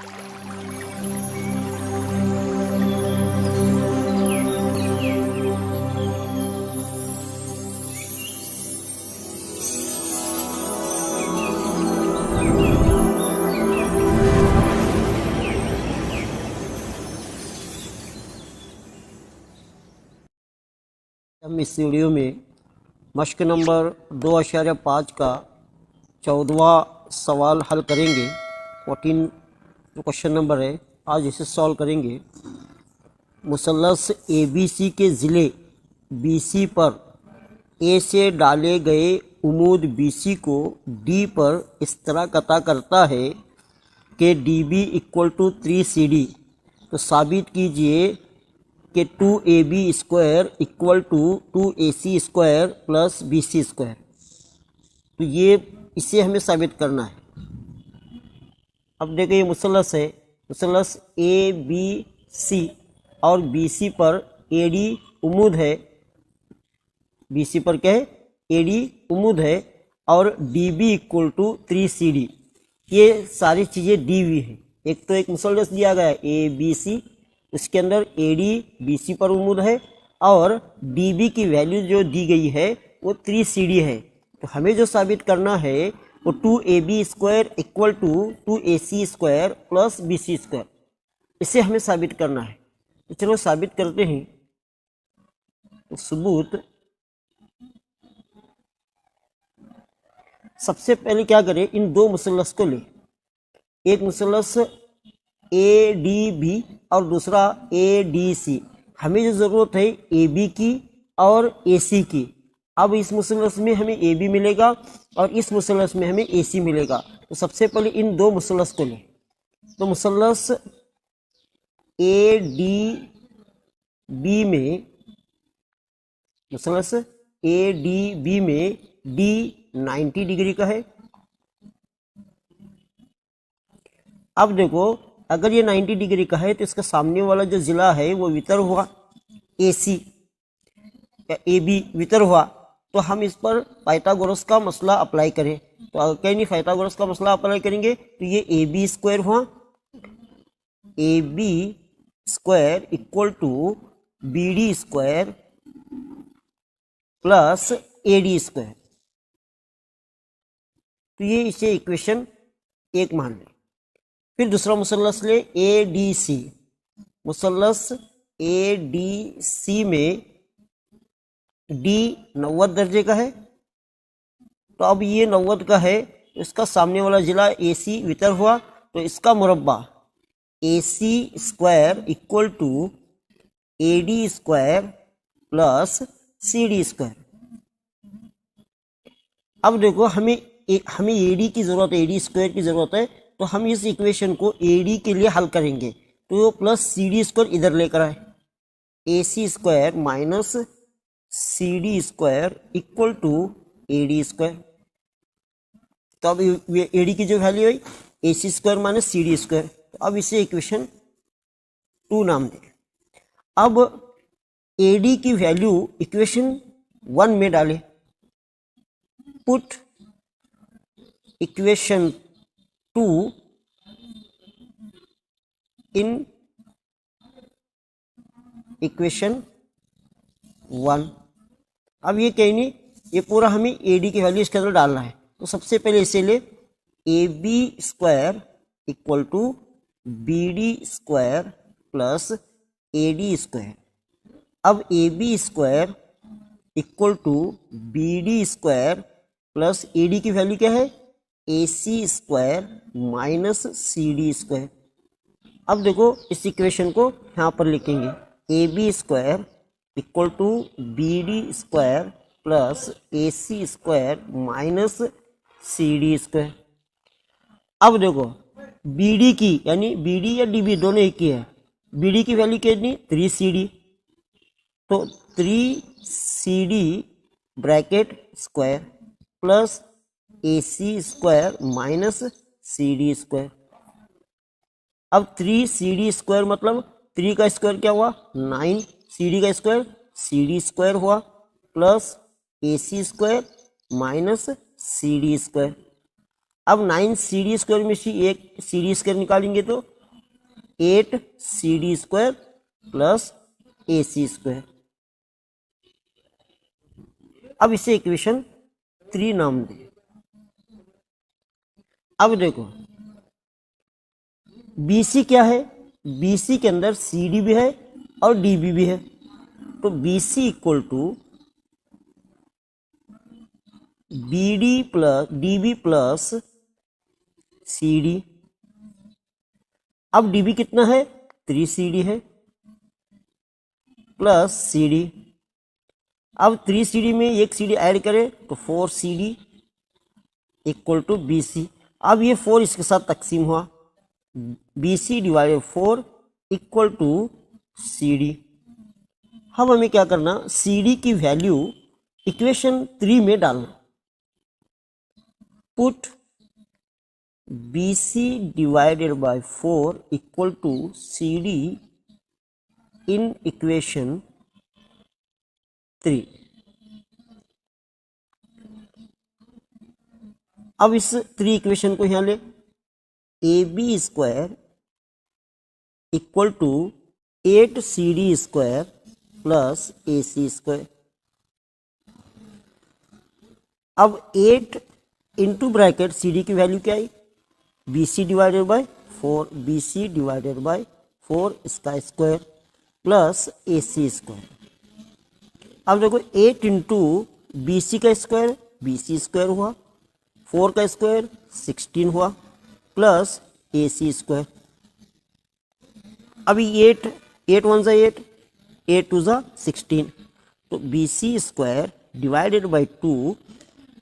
हम इस वीडियो में मश्क नंबर 2.5 का 14वां सवाल हल करेंगे। 14 जो क्वेश्चन नंबर है, आज इसे सॉल्व करेंगे। मुसल्लस ABC के ज़िले BC पर A से डाले गए उमूद BC को D पर इस तरह कता करता है कि DB = 3CD। तो साबित कीजिए कि 2AB square = 2AC square plus BC square. तो ये इसे हमें साबित करना है। अब देखिए ये मुसल्लस है, मुसल्लस ABC और BC पर AD उमूद है। BC पर क्या है? AD उमूद है और DB = 3CD। ये सारी चीज़ें दी हुई है। एक तो एक मुसल्लस दिया गया है ABC, इसके अंदर AD BC पर उमूद है और DB की वैल्यू जो दी गई है वो 3CD है। तो हमें जो साबित करना है वो 2AB square = 2AC square plus BC square, इसे हमें साबित करना है। तो चलो साबित करते हैं। तो सबूत सबसे पहले क्या करें, इन दो मुसल्लस को ले। एक मुसल्लस ADB और दूसरा ADC। हमें जो ज़रूरत है AB की और AC की। अब इस मुसल्लस में हमें AB मिलेगा और इस मुसल्लस में हमें AC मिलेगा। तो सबसे पहले इन दो मुसल्लस को लें। तो मुसल्लस ADB में D 90 डिग्री का है। अब देखो, अगर ये 90 डिग्री का है तो इसका सामने वाला जो जिला है वो वितर हुआ, AC या AB वितर हुआ। तो हम इस पर पाइथागोरस का मसला अप्लाई करें। तो अगर कहीं नहीं पाइथागोरस का मसला अप्लाई करेंगे तो ये AB स्क्वायर हुआ, AB square = BD square plus AD square. तो ये इसे इक्वेशन 1 मान लें। फिर दूसरा मुसल्लस ले ADC। मुसल्लस ADC में D 90 दर्जे का है। तो अब ये 90 का है, इसका सामने वाला जिला AC वितर हुआ। तो इसका मुरब्बा AC square = AD square plus CD square. अब देखो, हमें AD की ज़रूरत है, AD स्क्वायर की ज़रूरत है। तो हम इस इक्वेशन को AD के लिए हल करेंगे। तो वो प्लस CD स्क्वायर इधर लेकर आए, AC square minus CD square = AD square. तो अब AD की जो वैल्यू है AC square minus CD square. तो अब इसे इक्वेशन 2 नाम दें। अब AD की वैल्यू इक्वेशन 1 में डालें। Put equation 2 in equation 1। अब ये कहीं नहीं, ये पूरा हमें AD की वैल्यू इसके अंदर डालना है। तो सबसे पहले इसे ले, AB square = BD square plus AD square. अब AB square = BD square plus AD की वैल्यू क्या है? AC square minus CD square. अब देखो, इस इक्वेशन को यहाँ पर लिखेंगे, AB square = BD square plus AC square minus CD square. अब देखो, BD की यानी BD या DB दोनों एक ही है। BD की वैल्यू कितनी? 3CD। तो 3CD bracket square plus AC square minus CD square. अब 3CD स्क्वायर मतलब 3 का स्क्वायर क्या हुआ? 9, CD का स्क्वायर CD स्क्वायर हुआ plus AC square minus CD square. अब 9 CD स्क्वायर में से एक CD स्क्वायर निकालेंगे तो 8 CD square plus AC square. अब इसे इक्वेशन 3 नाम दें। अब देखो BC क्या है, BC के अंदर CD भी है और DB भी है, तो BC equal to DB plus CD। अब DB कितना है, 3 CD है प्लस CD। अब 3 CD में एक CD ऐड करें तो 4 CD इक्वल टू BC। अब ये 4 इसके साथ तकसीम हुआ, BC divided 4 equal to CD। अब हमें क्या करना, CD की वैल्यू इक्वेशन 3 में डालना। Put BC divided by 4 equal to CD in equation 3। अब इस 3 इक्वेशन को यहां ले, AB square equal to 8 CD square plus AC square. अब 8 इंटू ब्रैकेट CD की वैल्यू क्या आई, BC divided by 4, BC divided by 4 इसका स्क्वायर प्लस AC स्क्वायर। अब देखो 8 इंटू BC का स्क्वायर BC स्क्वायर हुआ, 4 का स्क्वायर 16 हुआ प्लस AC स्क्वायर। अभी 8 1 ज़ा 8, 8 2 ज़ा 16, तो BC square divided by 2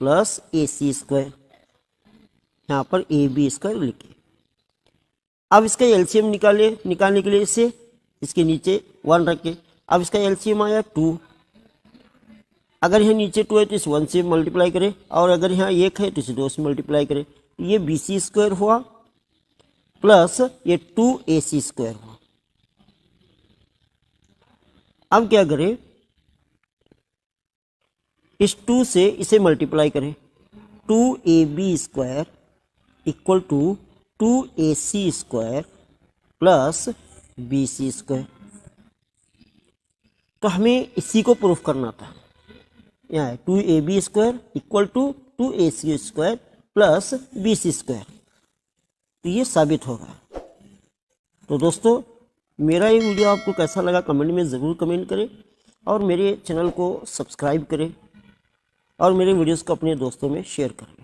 plus AC square, यहाँ पर AB स्क्वायर लिखे। अब इसका एलसीएम निकालने के लिए इसे इसके नीचे 1 रखे। अब इसका एलसीएम आया 2, अगर यहाँ नीचे 2 है तो इस 1 से मल्टीप्लाई करें, और अगर यहाँ 1 है तो इसे 2 से मल्टीप्लाई करें, ये BC स्क्वायर हुआ प्लस ये 2AC स्क्वायर हुआ। अब क्या करें, इस 2 से इसे मल्टीप्लाई करें, 2AB square equal to 2AC square plus BC square. तो हमें इसी को प्रूफ करना था, यहाँ है 2AB square equal to 2AC square plus BC square, तो ये साबित होगा। तो दोस्तों मेरा ये वीडियो आपको कैसा लगा कमेंट में ज़रूर कमेंट करें, और मेरे चैनल को सब्सक्राइब करें, और मेरे वीडियोस को अपने दोस्तों में शेयर करें।